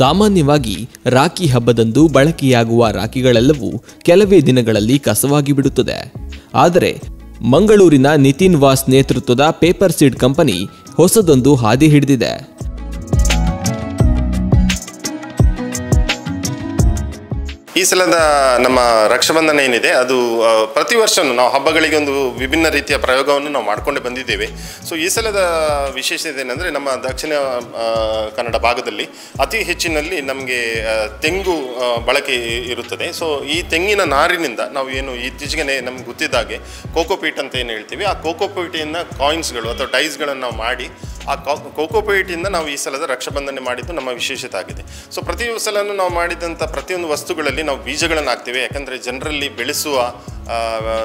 ಸಾಮಾನ್ಯವಾಗಿ ರಾಖಿ ಹಬ್ಬದಂದು ಬಳಕೆಯಾಗುವ ರಾಖಿಗಳೆಲ್ಲವೂ ಕೆಲವೇ ದಿನಗಳಲ್ಲಿ ಕಸವಾಗಿ ಬಿಡುತ್ತದೆ. ಆದರೆ ಮಂಗಳೂರಿನ ನಿತಿನ್ ವಾಸ್ ನೇತೃತ್ವದ ಪೇಪರ್ ಸೀಡ್ ಕಂಪನಿ ಹೊಸದೊಂದು ಹಾದಿ ಹಿಡಿದಿದೆ. ಈ ಸಲದ ನಮ್ಮ ರಕ್ಷಾಬಂಧನ ಏನಿದೆ ಅದು ಪ್ರತಿ ವರ್ಷವೂ ನಾವು ಹಬ್ಬಗಳಿಗೆ ಒಂದು ವಿಭಿನ್ನ ರೀತಿಯ ಪ್ರಯೋಗವನ್ನು ನಾವು ಮಾಡಿಕೊಂಡೇ ಬಂದಿದ್ದೇವೆ. ಸೊ ಈ ಸಲದ ವಿಶೇಷತೆ ಏನಂದರೆ ನಮ್ಮ ದಕ್ಷಿಣ ಕನ್ನಡ ಭಾಗದಲ್ಲಿ ಅತಿ ಹೆಚ್ಚಿನಲ್ಲಿ ನಮಗೆ ತೆಂಗು ಬಳಕೆ ಇರುತ್ತದೆ. ಸೊ ಈ ತೆಂಗಿನ ನಾರಿನಿಂದ ನಾವು ಏನು ಇತ್ತೀಚೆಗೆ ನಮ್ಗೆ ಗೊತ್ತಿದ್ದಾಗೆ ಕೋಕೋಪೀಟ್ ಅಂತ ಏನು ಹೇಳ್ತೀವಿ, ಆ ಕೋಕೋಪೀಟಿನ ಕಾಯಿನ್ಸ್ಗಳು ಅಥವಾ ಡೈಸ್ಗಳನ್ನು ನಾವು ಮಾಡಿ ಆ ಕೋಕೋಪೀಟಿಂದ ನಾವು ಈ ಸಲದ ರಕ್ಷಾಬಂಧನೆ ಮಾಡಿದ್ದು ನಮ್ಮ ವಿಶೇಷತೆ ಆಗಿದೆ. ಸೊ ಪ್ರತಿ ಸಲನೂ ನಾವು ಮಾಡಿದಂಥ ಪ್ರತಿಯೊಂದು ವಸ್ತುಗಳಲ್ಲಿ ನಾವು ಬೀಜಗಳನ್ನು ಹಾಕ್ತೇವೆ. ಯಾಕಂದರೆ ಜನರಲ್ಲಿ ಬೆಳೆಸುವ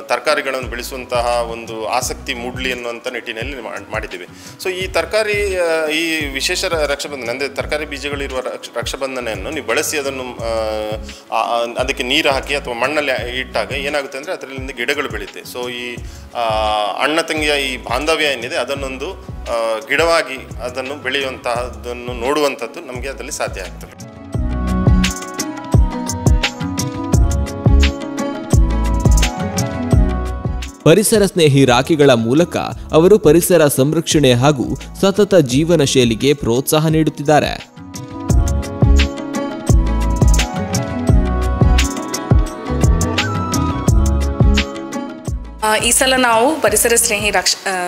ತರಕಾರಿಗಳನ್ನು ಬೆಳೆಸುವಂತಹ ಒಂದು ಆಸಕ್ತಿ ಮೂಡಲಿ ಅನ್ನುವಂಥ ನಿಟ್ಟಿನಲ್ಲಿ ಮಾಡಿದ್ದೇವೆ. ಸೊ ಈ ತರಕಾರಿ ಈ ವಿಶೇಷ ರಕ್ಷಾಬಂಧನ ಅಂದರೆ ತರಕಾರಿ ಬೀಜಗಳಿರುವ ರಕ್ಷಾಬಂಧನೆಯನ್ನು ನೀವು ಬಳಸಿ ಅದನ್ನು ಅದಕ್ಕೆ ನೀರು ಹಾಕಿ ಅಥವಾ ಮಣ್ಣಲ್ಲಿ ಇಟ್ಟಾಗ ಏನಾಗುತ್ತೆ ಅಂದರೆ ಅದರಿಂದ ಗಿಡಗಳು ಬೆಳೆಯುತ್ತೆ. ಸೊ ಈ ಅಣ್ಣ ತಂಗಿಯ ಈ ಬಾಂಧವ್ಯ ಏನಿದೆ ಅದನ್ನೊಂದು ಗಿಡವಾಗಿ ಅದನ್ನು ಬೆಳೆಯುವಂತಹದ್ದನ್ನು ನೋಡುವಂಥದ್ದು ನಮಗೆ ಅದರಲ್ಲಿ ಸಾಧ್ಯ ಆಗ್ತದೆ. ಪರಿಸರ ಸ್ನೇಹಿ ರಾಖಿಗಳ ಮೂಲಕ ಅವರು ಪರಿಸರ ಸಂರಕ್ಷಣೆ ಹಾಗೂ ಸತತ ಜೀವನ ಶೈಲಿಗೆ ಪ್ರೋತ್ಸಾಹ ನೀಡುತ್ತಿದ್ದಾರೆ. ಈ ಸಲ ನಾವು ಪರಿಸರ ಸ್ನೇಹಿ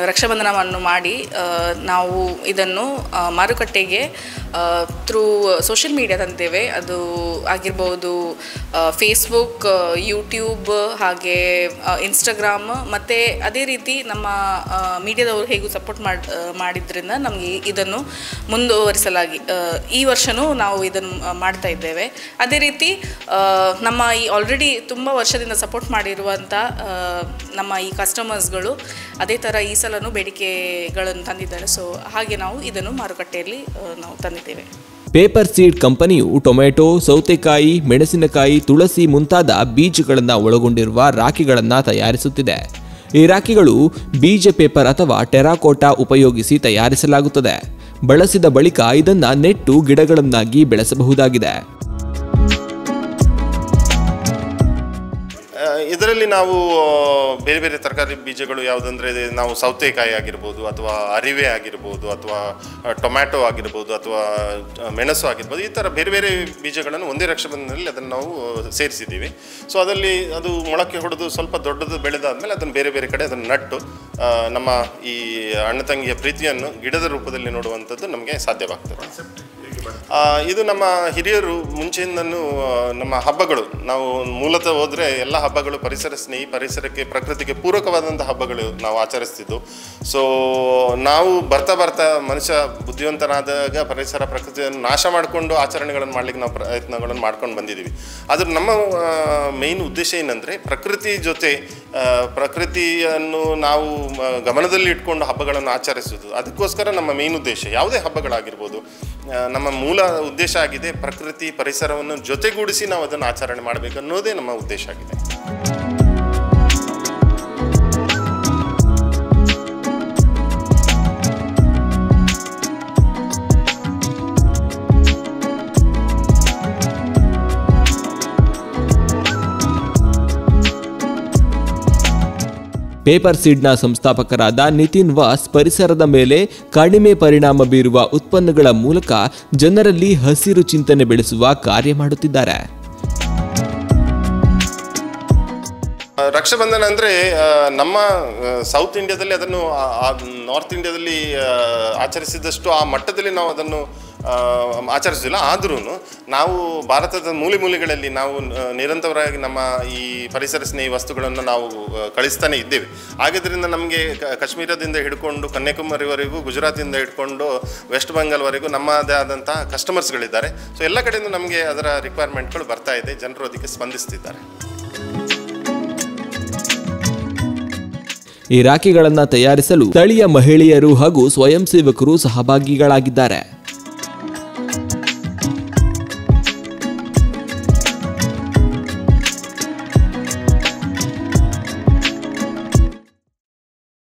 ರಕ್ಷಾಬಂಧನವನ್ನು ಮಾಡಿ ನಾವು ಇದನ್ನು ಮಾರುಕಟ್ಟೆಗೆ ಥ್ರೂ ಸೋಷಿಯಲ್ ಮೀಡಿಯಾ ತಂದಿದ್ದೇವೆ. ಅದು ಆಗಿರ್ಬೋದು ಫೇಸ್ಬುಕ್, ಯೂಟ್ಯೂಬ್, ಹಾಗೆ ಇನ್ಸ್ಟಾಗ್ರಾಮ್, ಮತ್ತು ಅದೇ ರೀತಿ ನಮ್ಮ ಮೀಡಿಯಾದವರು ಹೇಗೂ ಸಪೋರ್ಟ್ ಮಾಡಿದ್ರಿಂದ ನಮಗೆ ಇದನ್ನು ಮುಂದುವರಿಸಲಾಗಿ ಈ ವರ್ಷವೂ ನಾವು ಇದನ್ನು ಮಾಡ್ತಾ ಇದ್ದೇವೆ. ಅದೇ ರೀತಿ ನಮ್ಮ ಈ ಆಲ್ರೆಡಿ ತುಂಬ ವರ್ಷದಿಂದ ಸಪೋರ್ಟ್ ಮಾಡಿರುವಂಥ ನಮ್ಮ ಈ ಕಸ್ಟಮರ್ಸ್ಗಳು ಅದೇ ಥರ ಈ ಸಲನೂ ಬೇಡಿಕೆಗಳನ್ನು ತಂದಿದ್ದಾರೆ. ಸೊ ಹಾಗೆ ನಾವು ಇದನ್ನು ಮಾರುಕಟ್ಟೆಯಲ್ಲಿ ನಾವು ತಂದಿದ್ದೇವೆ. ಪೇಪರ್ ಸೀಡ್ ಕಂಪನಿಯು ಟೊಮೆಟೊ, ಸೌತೆಕಾಯಿ, ಮೆಣಸಿನಕಾಯಿ, ತುಳಸಿ ಮುಂತಾದ ಬೀಜಗಳನ್ನು ಒಳಗೊಂಡಿರುವ ರಾಖಿಗಳನ್ನು ತಯಾರಿಸುತ್ತಿದೆ. ಈ ರಾಖಿಗಳು ಬೀಜ ಪೇಪರ್ ಅಥವಾ ಟೆರಾಕೋಟಾ ಉಪಯೋಗಿಸಿ ತಯಾರಿಸಲಾಗುತ್ತದೆ. ಬಳಸಿದ ಬಳಿಕ ಇದನ್ನು ನೆಟ್ಟು ಗಿಡಗಳನ್ನಾಗಿ ಬೆಳೆಸಬಹುದಾಗಿದೆ. ಇದರಲ್ಲಿ ನಾವು ಬೇರೆ ಬೇರೆ ತರಕಾರಿ ಬೀಜಗಳು ಯಾವುದಂದರೆ ನಾವು ಸೌತೆಕಾಯಿ ಆಗಿರ್ಬೋದು ಅಥವಾ ಅರಿವೆ ಆಗಿರ್ಬೋದು ಅಥವಾ ಟೊಮ್ಯಾಟೊ ಆಗಿರ್ಬೋದು ಅಥವಾ ಮೆಣಸು ಆಗಿರ್ಬೋದು, ಈ ಥರ ಬೇರೆ ಬೇರೆ ಬೀಜಗಳನ್ನು ಒಂದೇ ರಕ್ಷಾಬಂಧನದಲ್ಲಿ ಅದನ್ನು ನಾವು ಸೇರಿಸಿದ್ದೀವಿ. ಸೊ ಅದರಲ್ಲಿ ಅದು ಮೊಳಕೆ ಹೊಡೆದು ಸ್ವಲ್ಪ ದೊಡ್ಡದು ಬೆಳೆದಾದ್ಮೇಲೆ ಅದನ್ನು ಬೇರೆ ಬೇರೆ ಕಡೆ ಅದನ್ನು ನಟ್ಟು ನಮ್ಮ ಈ ಅಣ್ಣ ತಂಗಿಯ ಪ್ರೀತಿಯನ್ನು ಗಿಡದ ರೂಪದಲ್ಲಿ ನೋಡುವಂಥದ್ದು ನಮಗೆ ಸಾಧ್ಯವಾಗ್ತದೆ. ಇದು ನಮ್ಮ ಹಿರಿಯರು ಮುಂಚೆಯಿಂದನೂ ನಮ್ಮ ಹಬ್ಬಗಳು ನಾವು ಮೂಲತಃ ಹೋದರೆ ಎಲ್ಲ ಹಬ್ಬಗಳು ಪರಿಸರ ಸ್ನೇಹಿ, ಪರಿಸರಕ್ಕೆ ಪ್ರಕೃತಿಗೆ ಪೂರಕವಾದಂಥ ಹಬ್ಬಗಳು ನಾವು ಆಚರಿಸ್ತಿದ್ದು. ಸೊ ನಾವು ಬರ್ತಾ ಮನುಷ್ಯ ಬುದ್ಧಿವಂತನಾದಾಗ ಪರಿಸರ ಪ್ರಕೃತಿಯನ್ನು ನಾಶ ಮಾಡಿಕೊಂಡು ಆಚರಣೆಗಳನ್ನು ಮಾಡಲಿಕ್ಕೆ ನಾವು ಪ್ರಯತ್ನಗಳನ್ನು ಮಾಡ್ಕೊಂಡು ಬಂದಿದ್ದೀವಿ. ಆದರೂ ನಮ್ಮ ಮೇಯ್ನ್ ಉದ್ದೇಶ ಏನಂದರೆ ಪ್ರಕೃತಿ ಜೊತೆ ಪ್ರಕೃತಿಯನ್ನು ನಾವು ಗಮನದಲ್ಲಿ ಇಟ್ಕೊಂಡು ಹಬ್ಬಗಳನ್ನು ಆಚರಿಸೋದು. ಅದಕ್ಕೋಸ್ಕರ ನಮ್ಮ ಮೇಯ್ನ್ ಉದ್ದೇಶ ಯಾವುದೇ ಹಬ್ಬಗಳಾಗಿರ್ಬೋದು ನಮ್ಮ ಮೂಲ ಉದ್ದೇಶ ಆಗಿದೆ ಪ್ರಕೃತಿ ಪರಿಸರವನ್ನು ಜೊತೆಗೂಡಿಸಿ ನಾವು ಅದನ್ನು ಆಚರಣೆ ಮಾಡಬೇಕು ಅನ್ನೋದೇ ನಮ್ಮ ಉದ್ದೇಶ ಆಗಿದೆ. ಪೇಪರ್ ಸೀಡ್ನ ಸಂಸ್ಥಾಪಕರಾದ ನಿತಿನ್ ವಾಸ್ ಪರಿಸರದ ಮೇಲೆ ಕಡಿಮೆ ಪರಿಣಾಮ ಬೀರುವ ಉತ್ಪನ್ನಗಳ ಮೂಲಕ ಜನರಲ್ಲಿ ಹಸಿರು ಚಿಂತನೆ ಬೆಳೆಸುವ ಕಾರ್ಯ ಮಾಡುತ್ತಿದ್ದಾರೆ. ರಕ್ಷಾಬಂಧನ ಅಂದರೆ ನಮ್ಮ ಸೌತ್ ಇಂಡಿಯಾದಲ್ಲಿ ಅದನ್ನು ನಾರ್ತ್ ಇಂಡಿಯಾದಲ್ಲಿ ಆಚರಿಸಿದಷ್ಟು ಆ ಮಟ್ಟದಲ್ಲಿ ನಾವು ಅದನ್ನು ಆಚರಿಸೋದಿಲ್ಲ. ಆದ್ರೂ ನಾವು ಭಾರತದ ಮೂಲೆಗಳಲ್ಲಿ ನಾವು ನಿರಂತರವಾಗಿ ನಮ್ಮ ಈ ಪರಿಸರ ಸ್ನೇಹಿ ವಸ್ತುಗಳನ್ನು ನಾವು ಕಳಿಸ್ತಾನೆ ಇದ್ದೇವೆ. ಹಾಗಿದ್ದರಿಂದ ನಮಗೆ ಕಾಶ್ಮೀರದಿಂದ ಹಿಡ್ಕೊಂಡು ಕನ್ಯಾಕುಮಾರಿವರೆಗೂ, ಗುಜರಾತಿಂದ ಹಿಡ್ಕೊಂಡು ವೆಸ್ಟ್ ಬೆಂಗಾಲ್ವರೆಗೂ ನಮ್ಮದೇ ಆದಂತಹ ಕಸ್ಟಮರ್ಸ್ಗಳಿದ್ದಾರೆ. ಸೊ ಎಲ್ಲ ಕಡೆಯಿಂದ ನಮಗೆ ಅದರ ರಿಕ್ವೈರ್ಮೆಂಟ್ಗಳು ಬರ್ತಾ ಇದೆ, ಜನರು ಅದಕ್ಕೆ ಸ್ಪಂದಿಸ್ತಿದ್ದಾರೆ. ಈ ರಾಖಿಗಳನ್ನು ತಯಾರಿಸಲು ಸ್ಥಳೀಯ ಮಹಿಳೆಯರು ಹಾಗೂ ಸ್ವಯಂ ಸೇವಕರು ಸಹಭಾಗಿಗಳಾಗಿದ್ದಾರೆ.